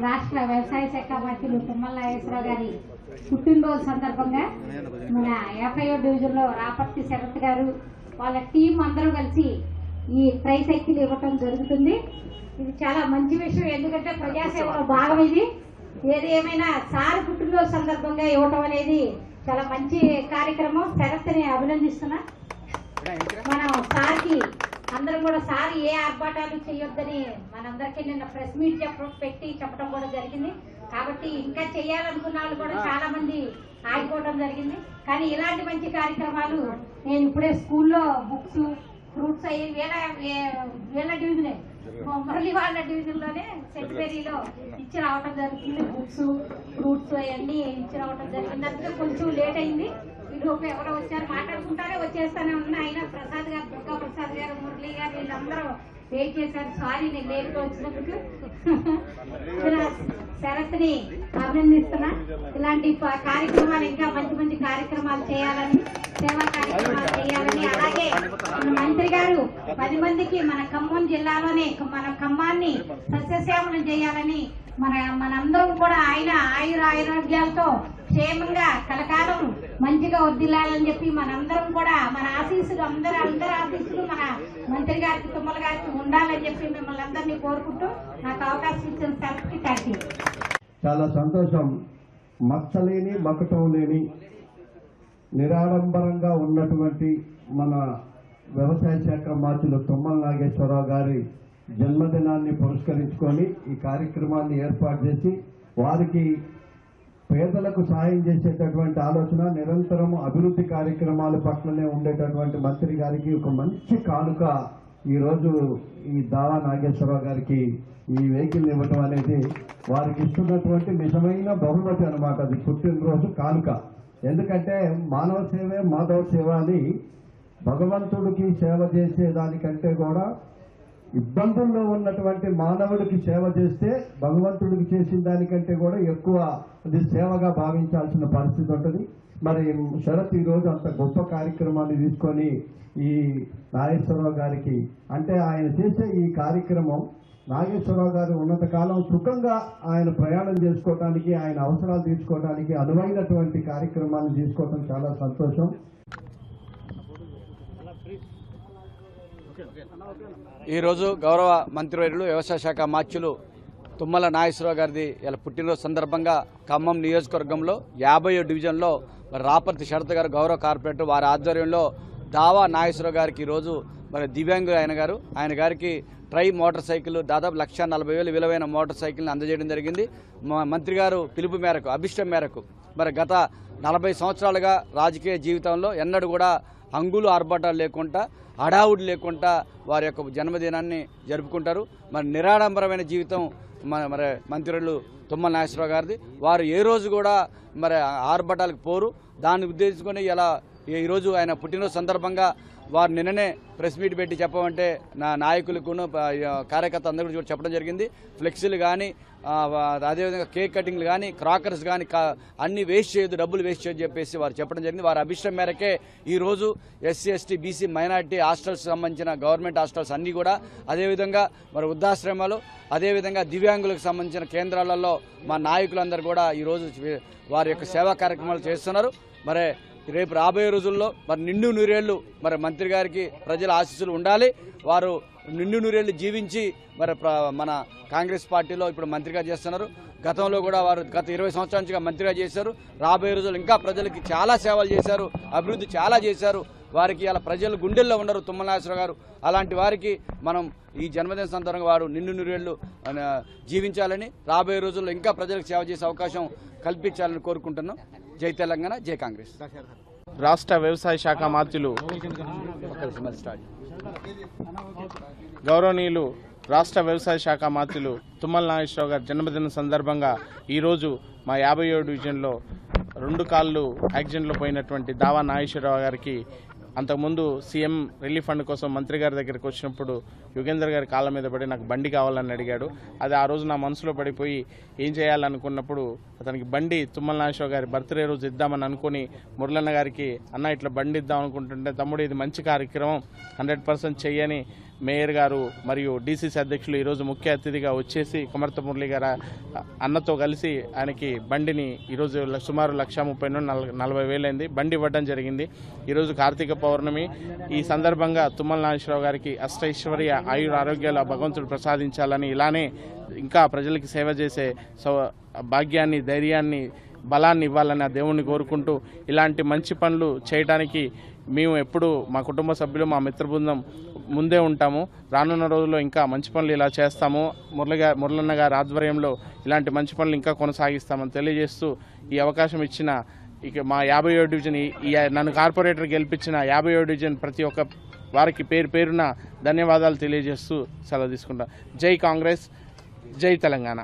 రాష్ట్ర వ్యవసాయ శాఖ మంత్రులు తుమ్మల నాగేశ్వరరావు గారి పుట్టినరోజు సందర్భంగా మన 50వ డివిజన్లో రాపర్తి శరత్ గారు వాళ్ళ టీం అందరూ కలిసి ఈ ట్రై సైకిల్ ఇవ్వటం జరుగుతుంది. ఇది చాలా మంచి విషయం, ఎందుకంటే ప్రజాసేవలో భాగం ఇది. ఏది ఏమైనా సార్ పుట్టినరోజు సందర్భంగా ఇవ్వటం అనేది చాలా మంచి కార్యక్రమం. శరత్ని అభినందిస్తున్నా. మనం సార్కి అందరం కూడా సార్ ఏ ఆర్భాటాలు చేయొద్దని మనందరికీ నిన్న ప్రెస్ మీట్ పెట్టి చెప్పడం కూడా జరిగింది. కాబట్టి ఇంకా చేయాలనుకున్న వాళ్ళు కూడా చాలా మంది ఆగిపోవడం జరిగింది. కానీ ఇలాంటి మంచి కార్యక్రమాలు నేను ఇప్పుడే స్కూల్లో బుక్స్ ఫ్రూట్స్ అయ్యి వీళ్ళ డివిజనే మురళి వాళ్ళ డివిజన్లోనే సెక్రటరీలో ఇచ్చి రావడం జరుగుతుంది. బుక్స్ ఫ్రూట్స్ అవన్నీ ఇచ్చి రావడం జరిగింది. అందుకే కొంచెం లేట్ అయింది. ఈలోపు ఎవరో వచ్చారు, మాట్లాడుకుంటారే వచ్చేస్తానే ఉన్నా. అయినా ప్రసాద్ గారు, దుర్గా ప్రసాద్ గారు, మురళి గారు వీళ్ళందరూ వెయిట్ చేశారు. సారీ నేను లేట్గా వచ్చినందుకు. శరత్ని అభినందిస్తున్నా. ఇలాంటి కార్యక్రమాలు ఇంకా మంచి మంచి కార్యక్రమాలు చేయాలని, సేవా కార్యక్రమాలు చేయాలని, అలాగే మన మంత్రి గారు 10 మందికి మన ఖమ్మం జిల్లాలోనే మన ఖమ్మాన్ని సస్యశ్యామలం చేయాలని మనందరం కూడా ఆయన ఆయురారోగ్యాలతో క్షేమంగా కలకాలం మంచిగా వర్దిల్లాలని చెప్పి మనందరం కూడా మన ఆశీస్సులు అందరి ఆశీస్సులు మన మంత్రి గారికి తుమ్మల గారికి ఉండాలని చెప్పి మిమ్మల్ని అందరినీ కోరుకుంటూ నాకు అవకాశం ఇచ్చిన శరత్కి థాంక్యూ. చాలా సంతోషం. మచ్చలేని మకటం లేని నిరాడంబరంగా ఉన్నటువంటి మన వ్యవసాయ శాఖ మంత్రులు తుమ్మల నాగేశ్వరరావు గారి జన్మదినాన్ని పురస్కరించుకొని ఈ కార్యక్రమాన్ని ఏర్పాటు చేసి వారికి పేదలకు సాయం చేసేటటువంటి ఆలోచన, నిరంతరం అభివృద్ధి కార్యక్రమాల పట్లనే ఉండేటటువంటి మంత్రి గారికి ఒక మంచి కానుక ఈరోజు ఈ దావా నాగేశ్వరరావు గారికి ఈ వెహికల్ ఇవ్వటం అనేది వారికి ఇస్తున్నటువంటి నిజమైన బహుమతి అనమాట. అది పుట్టినరోజు కానుక. ఎందుకంటే మానవ సేవే మాధవ సేవ అని భగవంతుడికి సేవ చేసేదానికంటే కూడా ఇబ్బందుల్లో ఉన్నటువంటి మానవుడికి సేవ చేస్తే భగవంతుడికి చేసిన దానికంటే కూడా ఎక్కువ అది సేవగా భావించాల్సిన పరిస్థితి ఉంటుంది. మరి శరత్ ఈరోజు అంత గొప్ప కార్యక్రమాన్ని తీసుకొని ఈ నాగేశ్వరరావు గారికి, అంటే ఆయన చేసే ఈ కార్యక్రమం నాగేశ్వరరావు గారు ఉన్నత కాలం సుఖంగా ఆయన ప్రయాణం చేసుకోవడానికి, ఆయన అవసరాలు తీర్చుకోవడానికి అనువైనటువంటి కార్యక్రమాన్ని తీసుకోవడం చాలా సంతోషం. ఈరోజు గౌరవ మంత్రివర్యులు వ్యవసాయ శాఖ మార్చులు తుమ్మల నాగేశ్వరరావు గారిది ఇలా పుట్టినరోజు సందర్భంగా ఖమ్మం నియోజకవర్గంలో 50వ డివిజన్లో రాపర్తి శరత్ గారు గౌరవ కార్పొరేటర్ వారి ఆధ్వర్యంలో దావా నాగేశ్వరరావు గారికి ఈరోజు మరి దివ్యాంగు ఆయన గారికి ట్రై మోటార్ సైకిల్ దాదాపు 1,40,000 విలువైన మోటార్ సైకిల్ని అందజేయడం జరిగింది. మంత్రి గారు పిలుపు మేరకు, అభిష్టం మేరకు మరి గత 40 సంవత్సరాలుగా రాజకీయ జీవితంలో ఎన్నడూ కూడా హంగులు ఆర్భాటాలు లేకుండా, హడావుడి లేకుండా వారి యొక్క జన్మదినాన్ని జరుపుకుంటారు. మరి నిరాడంబరమైన జీవితం మరి మంత్రులు తుమ్మల నాగేశ్వరరావు గారిది. వారు ఏ రోజు కూడా మరి ఆర్భాటాలకు పోరు. దాన్ని ఉద్దేశించుకొని ఇలా ఈరోజు ఆయన పుట్టినరోజు సందర్భంగా వారు నిన్ననే ప్రెస్ మీట్ పెట్టి చెప్పమంటే నా నాయకులకు కార్యకర్త అందరూ కూడా చెప్పడం జరిగింది. ఫ్లెక్సీలు కానీ, అదేవిధంగా కేక్ కటింగ్లు కానీ, క్రాకర్స్ కానీ అన్ని వేస్ట్ చేయొద్దు, డబ్బులు వేస్ట్ చేయొద్దు చెప్పేసి వారు చెప్పడం జరిగింది. వారి అభిష్టం మేరకే ఈరోజు SC, ST, BC, minority hostels సంబంధించిన గవర్నమెంట్ హాస్టల్స్ అన్నీ కూడా, అదేవిధంగా మరి వృద్ధాశ్రమాలు, అదేవిధంగా దివ్యాంగులకు సంబంధించిన కేంద్రాలలో మా నాయకులందరూ కూడా ఈరోజు వారి యొక్క సేవా కార్యక్రమాలు చేస్తున్నారు. మరి రేపు రాబోయే రోజుల్లో మరి నిండు నూరేళ్లు మరి మంత్రి గారికి ప్రజల ఆశీస్సులు ఉండాలి. వారు నిండు నూరేళ్లు జీవించి మరి మన కాంగ్రెస్ పార్టీలో ఇప్పుడు మంత్రిగా చేస్తున్నారు. గతంలో కూడా వారు గత 20 సంవత్సరాల నుంచి మంత్రిగా చేశారు. రాబోయే రోజులు ఇంకా ప్రజలకి చాలా సేవలు చేశారు, అభివృద్ధి చాలా చేశారు. వారికి అలా ప్రజలు గుండెల్లో ఉండరు తుమ్మల నాగేశ్వరరావు గారు. అలాంటి వారికి మనం ఈ జన్మదిన సందర్భంగా వారు నిండు నూరేళ్లు జీవించాలని, రాబోయే రోజుల్లో ఇంకా ప్రజలకు సేవ చేసే అవకాశం కల్పించాలని కోరుకుంటున్నాం. జై తెలంగాణ, జై కాంగ్రెస్. రాష్ట్ర వ్యవసాయ శాఖ మంత్రులు గౌరవనీయులు రాష్ట్ర వ్యవసాయ శాఖ మంత్రులు తుమ్మల నాగేశ్వరరావు గారి జన్మదిన సందర్భంగా ఈరోజు మా 50వ డివిజన్లో 2 కాళ్ళు యాక్సిడెంట్లో పోయినటువంటి దావా నాగేశ్వరరావు గారికి అంతకుముందు సీఎం రిలీఫ్ ఫండ్ కోసం మంత్రి గారి దగ్గరికి వచ్చినప్పుడు యుగేందర్ గారి కాళ్ళ మీద పడి నాకు బండి కావాలని అడిగాడు. అది ఆ రోజు నా మనసులో పడిపోయి ఏం చేయాలనుకున్నప్పుడు అతనికి బండి తుమ్మల నాగేశ్వరరావు గారి బర్త్డే రోజు ఇద్దామని అనుకుని మురళన్న గారికి, అన్న ఇట్లా బండి ఇద్దాం అనుకుంటుంటే, తమ్ముడు ఇది మంచి కార్యక్రమం 100% చెయ్యని మేయర్ గారు మరియు డీసీసీ అధ్యక్షులు ఈరోజు ముఖ్య అతిథిగా వచ్చేసి కుమార్తె మురళి గారు అన్నతో కలిసి ఆయనకి బండిని ఈరోజు సుమారు 1,30,000-40,000 అయింది బండి ఇవ్వడం జరిగింది. ఈరోజు కార్తీక పౌర్ణమి. ఈ సందర్భంగా తుమ్మల నాగేశ్వరరావు గారికి అష్టైశ్వర్య ఆయుర ఆరోగ్యాల భగవంతుడు ప్రసాదించాలని, ఇలానే ఇంకా ప్రజలకి సేవ చేసే భాగ్యాన్ని, ధైర్యాన్ని, బలాన్ని ఇవ్వాలని ఆ దేవుణ్ణి కోరుకుంటూ ఇలాంటి మంచి పనులు చేయడానికి మేము ఎప్పుడు మా కుటుంబ సభ్యులు, మా మిత్ర బృందం ముందే ఉంటాము. రానున్న రోజుల్లో ఇంకా మంచి పనులు ఇలా చేస్తాము. మురళన్న గారి ఆధ్వర్యంలో ఇలాంటి మంచి పనులు ఇంకా కొనసాగిస్తామని తెలియజేస్తూ ఈ అవకాశం ఇచ్చిన ఇక మా 57వ డివిజన్ నన్ను కార్పొరేటర్ గెలిపించిన 57వ డివిజన్ ప్రతి ఒక్క వారికి పేరు పేరున ధన్యవాదాలు తెలియజేస్తూ సెలవు తీసుకుంటాం. జై కాంగ్రెస్, జై తెలంగాణ.